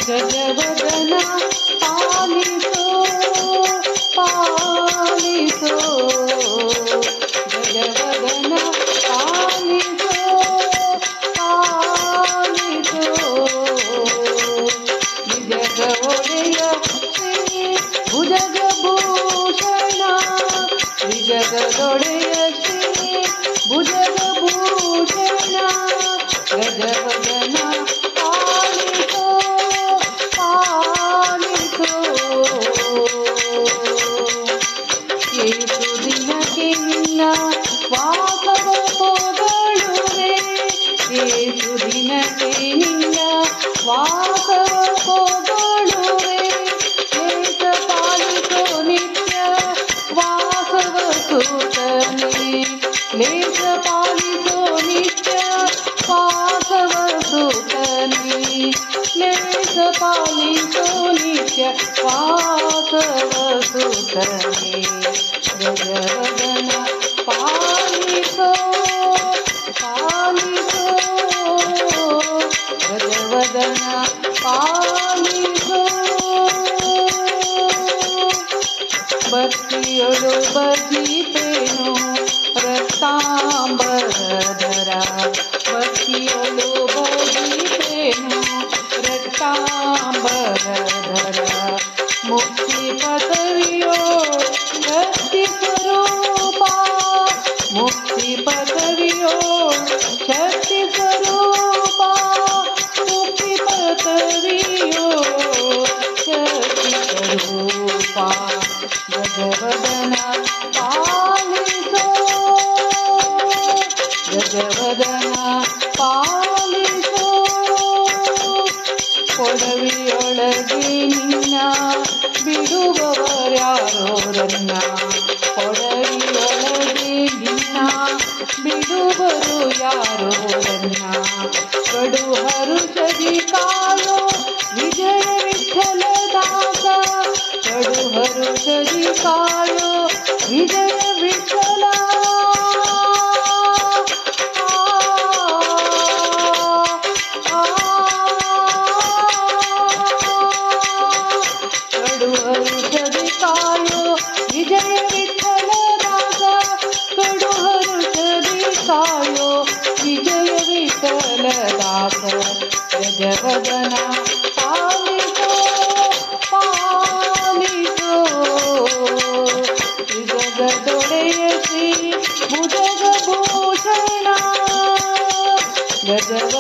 ಗಜವದನ ಪಾಲಿಸೋ ಪಾಲಿಸೋ ಗಜವದನ ಪಾಲಿಸೋ ಪಾಲಿಸೋ ನಿಜಗ ಒಡೆಯ ಶ್ರೀ ಭುಜಗಭೂಷಣ ವಿಜಗದೊಡೆಯ ಶ್ರೀ ಭುಜಗಭೂಷಣ ಗಜವದನ ಪಾಲಿಸೋ ಪಾಲಿಸೋ ಏಸು ದಿನಕ್ಕೆ ನಿನ್ನ ವಾಸವ ಪೊಗಳುವೆ ಏಸು ದಿನಕ್ಕೆ ನಿನ್ನ ವಾಸವ ಪೊಗಳುವೆ ಏಸ ಪಾಲಿಸೋ ನಿತ್ಯ ವಾಸವ ಸೂತನೆ ಲೇಸ ಪಾಲಿಸೋ ನಿತ್ಯ ವಾಸವ ಸೂತನೆ ಲೇಸ ಪಾಲಿಸೋ ನಿತ್ಯ ವಾಸವ ಸೂತನೆ ಗಜವದನ ಪಾಲಿಸೋ ಪಾಲಿಸೋ ಗಜವದನ ಪಾಲಿಸೋ ಭಕ್ತಿಯೊಳು ಬಜಿಪೇನು ರಕ್ತಾಂಬರಧರ ಭಕ್ತಿಯೊಳು ಬಜಿಪೇನು ರಕ್ತಾಂಬರಧರ ಮುಕ್ತಿ ಪದವಿಯೋ ಶಕ್ತಿ ಸ್ವರೂಪ ಮುಕ್ತಿ ಪದವಿಯೋ ಶಕ್ತಿ ಸ್ವರೂಪ ಮುಕ್ತಿ ಪದವಿಯೋ ಶಕ್ತಿ ಸ್ವರೂಪ ಗಜವದನ ಪಾಲಿಸೋ ಗಜವದನ ಪಾಲಿಸೋ ಕೊಡವಿಯೊಳಗೆ ನಿನ್ನ ಬಿಡುವವರ್ಯಾರೋರನ್ನ ಕೊಡವಿಯೊಳಗೆ ನಿನ್ನ ಬಿಡುವರು ಯಾರೋರನ್ನ ಕಡು ಹರುಷದಿ ಕಾಯೋ ವಿಜಯ ವಿಠಲ ದಾಸ ಕಡು ಹರುಷದಿ ಕಾಯೋ ವಿಜಯ ವಿಠಲ ಕಡು ಹರುಷದಿ ಕಾಯೋ ವಿಜಯ ವಿಠಲ ದಾಸ ಕಡು ಹರುಷದಿ ಕಾಯೋ ವಿಜಯ ವಿಠಲ ದಾಸ ಗಜವದನ ಪಾಲಿಸೋ ಪಾಲಿಸೋ ವಿಜಗದೊಡೆಯ ಶ್ರೀ ಭುಜಗಭೂಷಣ ಗಜವ